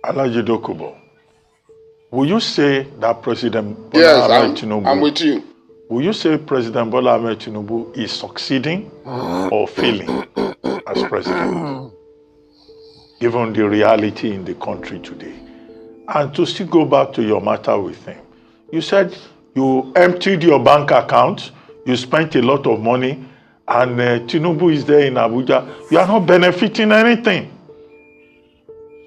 Asari Dukobo, will you say that President Bola Yes, Ahmed Tinubu, I'm with you. will you say President Bola Ahmed Tinubu is succeeding or failing as president, given the reality in the country today? And to still go back to your matter with him, you said you emptied your bank account, you spent a lot of money, and Tinubu is there in Abuja. You are not benefiting anything.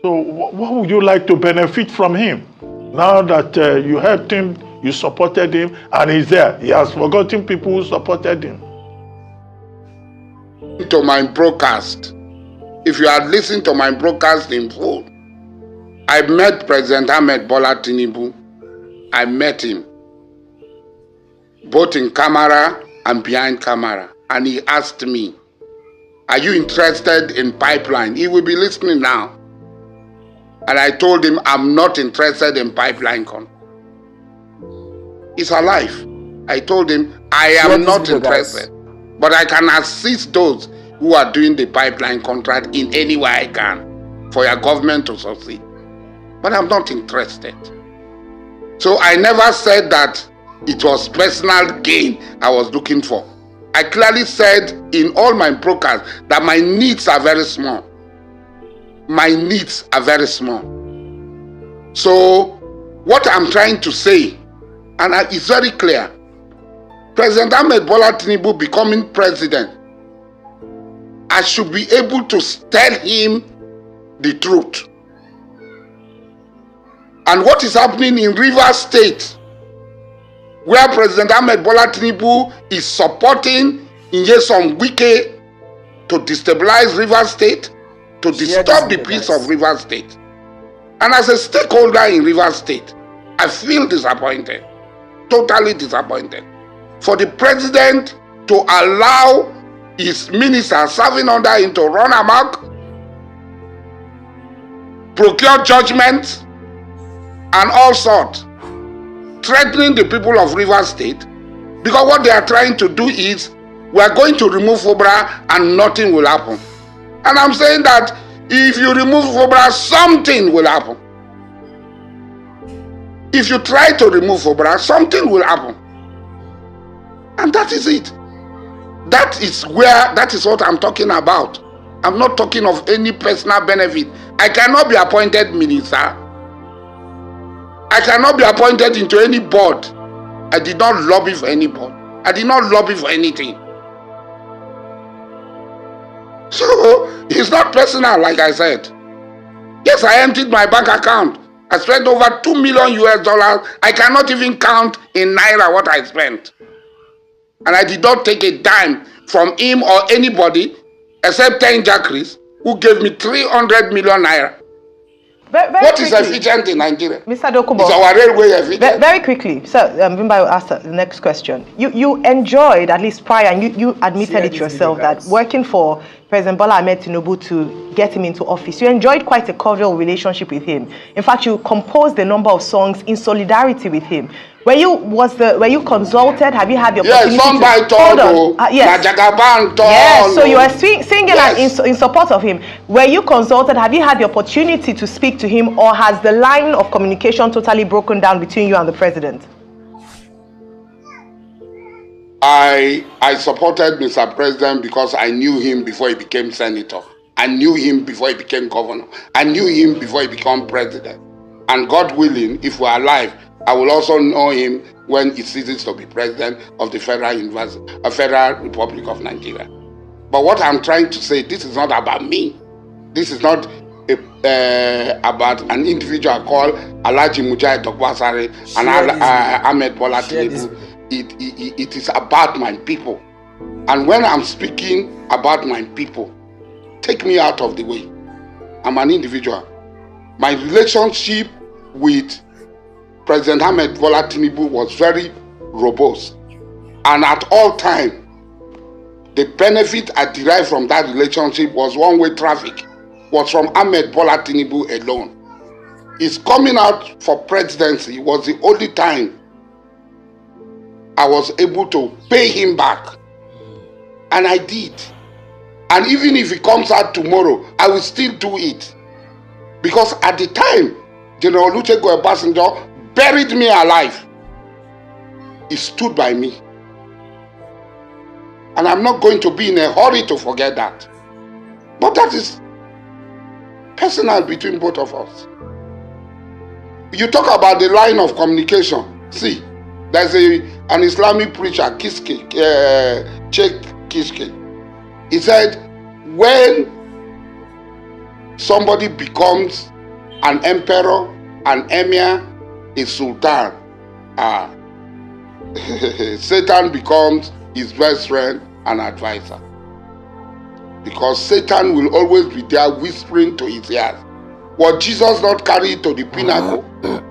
So what would you like to benefit from him? Now that you helped him, you supported him, and he's there. He has forgotten people who supported him. To my broadcast, if you had listened to my broadcast in full, I met President Ahmed Bola Tinubu. I met him, both in camera and behind camera. And he asked me, are you interested in pipeline? He will be listening now. And I told him, I'm not interested in pipeline. He's alive. I told him, I am not interested. But I can assist those who are doing the pipeline contract in any way I can for your government to succeed. But I'm not interested. So I never said that it was personal gain I was looking for. I clearly said in all my broadcasts that my needs are very small. My needs are very small. So what I'm trying to say, and it's very clear, President Ahmed Bola Tinubu becoming president, I should be able to tell him the truth. And what is happening in Rivers State, where President Ahmed Bola Tinubu is supporting Nyesom Wike to destabilize Rivers State, to disturb the peace of Rivers State. And as a stakeholder in Rivers State, I feel disappointed, totally disappointed, for the president to allow his minister serving under him to run amok, procure judgment, and all sorts, threatening the people of Rivers State, because what they are trying to do is, we are going to remove FOBRA and nothing will happen. And I'm saying that if you remove FOBRA, something will happen. If you try to remove FOBRA, something will happen. And that is it. That is what I'm talking about. I'm not talking of any personal benefit. I cannot be appointed minister. I cannot be appointed into any board. I did not lobby for any board. I did not lobby for anything. So, it's not personal, like I said. Yes, I emptied my bank account. I spent over $2 million US. I cannot even count in naira what I spent. And I did not take a dime from him or anybody except 10 jackeries who gave me 300 million naira. What is efficient in Nigeria? Mr. Dukobo, is our railway efficient? Very quickly, so Bimba will ask the next question. You enjoyed, at least prior, and you admitted it yourself, that working for President Bola Ahmed Tinubu to get him into office, you enjoyed quite a cordial relationship with him. In fact, you composed a number of songs in solidarity with him. Were you consulted? Have you had the opportunity? Yes, song by Togo. Yes. Yes, so you are singing yes. in support of him. Were you consulted? Have you had the opportunity to speak to him, or has the line of communication totally broken down between you and the president? I supported Mr. President because I knew him before he became senator. I knew him before he became governor. I knew him before he became president. And God willing, if we're alive, I will also know him when he ceases to be president of the Federal Republic of Nigeria. But what I'm trying to say, this is not about me. This is not about an individual called Alhaji Mujahid Asari and Ahmed Bola Tinubu. It is about my people. And when I'm speaking about my people, take me out of the way. I'm an individual. My relationship with President Ahmed Bola Tinubu was very robust. And at all times, the benefit I derived from that relationship was one-way traffic, was from Ahmed Bola Tinubu alone. His coming out for presidency was the only time I was able to pay him back. And I did. And even if he comes out tomorrow, I will still do it. Because at the time, General Olusegun Obasanjo buried me alive. He stood by me. And I'm not going to be in a hurry to forget that. But that is personal between both of us. You talk about the line of communication. See, there's an Islamic preacher, Sheikh Kishke. He said, when somebody becomes an emperor, an emir, a sultan, Satan becomes his best friend and advisor. Because Satan will always be there whispering to his ears. Was Jesus not carried to the pinnacle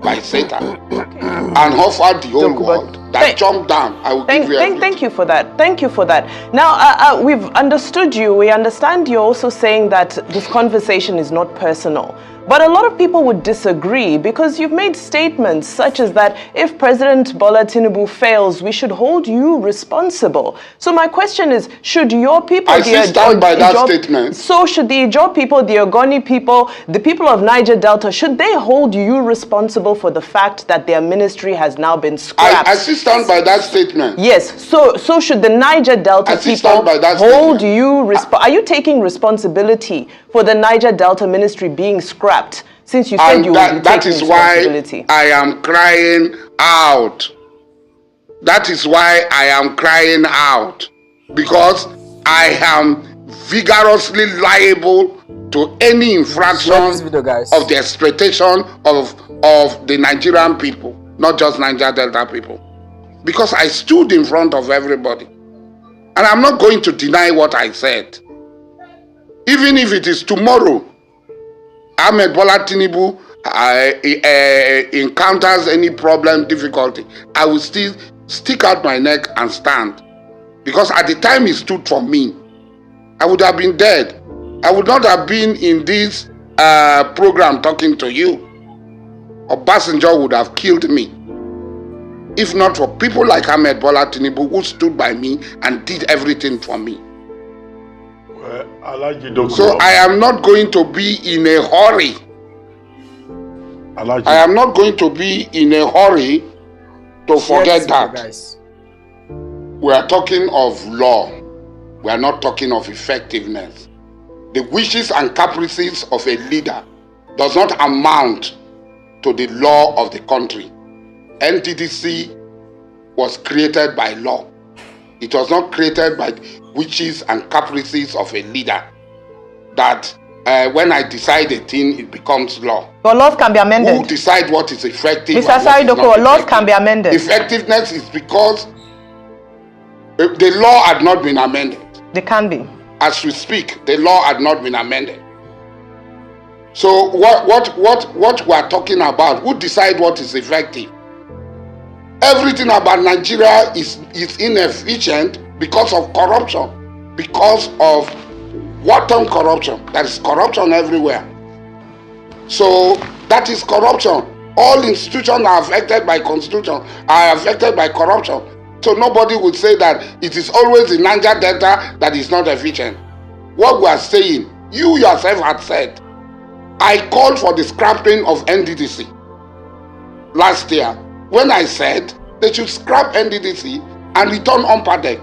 by Satan and offered the whole world? That jumped down. I will give you everything. Thank you for that. Thank you for that. Now, we've understood you. We understand you're also saying that this conversation is not personal. But a lot of people would disagree because you've made statements such as that if President Bola Tinubu fails, we should hold you responsible. So my question is, should your people... I stand by that statement. So should the Ijaw people, the Ogoni people, the people of Niger Delta, should they hold you responsible for the fact that their ministry has now been scrapped? I stand by that statement. Yes, so should the Niger Delta people hold you responsible? Are you taking responsibility for the Niger Delta ministry being scrapped? Since you said you would be taking responsibility. That is why I am crying out. That is why I am crying out. Because I am vigorously liable to any infraction of the exploitation of the Nigerian people, not just Niger Delta people. Because I stood in front of everybody. And I'm not going to deny what I said. Even if it is tomorrow, Ahmed Bola Tinubu encounters any problem, difficulty, I will still stick out my neck and stand. Because at the time he stood for me, I would have been dead. I would not have been in this program talking to you. Obasanjo would have killed me. If not for people like Ahmed Bola Tinubu who stood by me and did everything for me. So I am not going to be in a hurry. I am not going to be in a hurry to forget that. We are talking of law. We are not talking of effectiveness. The wishes and caprices of a leader does not amount to the law of the country. NDDC was created by law. It was not created by wishes and caprices of a leader that when I decide a thing, it becomes law. But laws can be amended. Who decide what is effective? Mr. Asari Dukobo, laws can be amended. Effectiveness is because the law had not been amended. They can be. As we speak, the law had not been amended. So what we are talking about, who decide what is effective? Everything about Nigeria is inefficient because of corruption, because of wanton corruption. There is corruption everywhere. So that is corruption. All institutions are affected by constitution, are affected by corruption. So nobody would say that it is always the Niger Delta that is not efficient. What we are saying, you yourself had said, I called for the scrapping of NDDC last year. When I said they should scrap NDDC and return UNPADEC,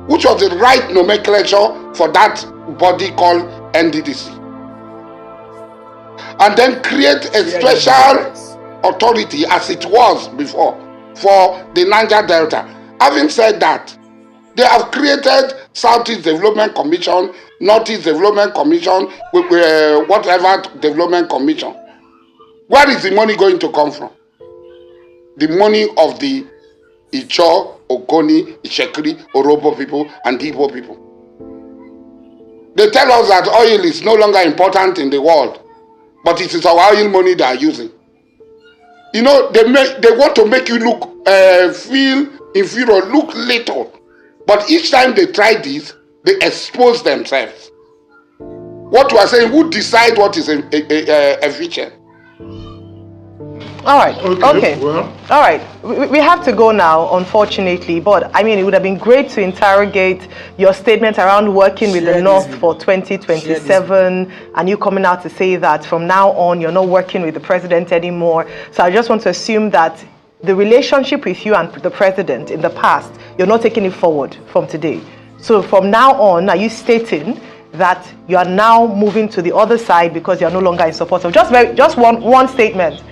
which was the right nomenclature for that body called NDDC. And then create a special authority as it was before for the Niger Delta. Having said that, they have created Southeast Development Commission, Northeast Development Commission, whatever development commission. Where is the money going to come from? The money of the Ijaw, Ogoni, Ishekiri, Orobo people, and Igbo people. They tell us that oil is no longer important in the world, but it is our oil money they are using. You know, they want to make you look, feel inferior, look little. But each time they try this, they expose themselves. What we are saying, who decide what is efficient? All right. Okay. Well, All right. We have to go now, unfortunately. But I mean, it would have been great to interrogate your statement around working with the North for 2027, and you coming out to say that from now on you're not working with the president anymore. So I just want to assume that the relationship with you and the president in the past, you're not taking it forward from today. So from now on, are you stating that you are now moving to the other side because you're no longer in support of just one statement,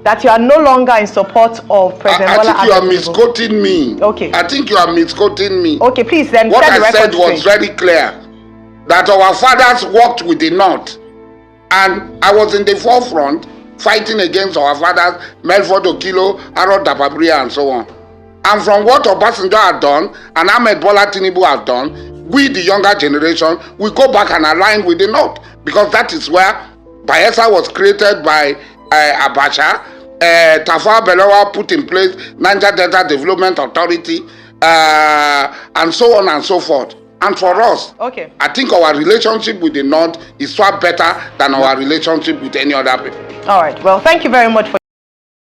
that you are no longer in support of President Bola I think you are Ahmed Tinubu? misquoting me. Okay. I think you are misquoting me. Okay, please then. What set the I said record was straight. very clear, that our fathers worked with the North, and I was in the forefront fighting against our fathers, Melford Okilo, Harold Dababria, and so on. And from what Obasanjo had done and Ahmed Bola Tinubu has done, we, the younger generation, we go back and align with the North, because that is where Bayelsa was created by Abacha, Tafawa Balewa put in place Niger Delta Development Authority, and so on and so forth. And for us, Okay. I think our relationship with the North is far better than our relationship with any other people. All right. Well, thank you very much for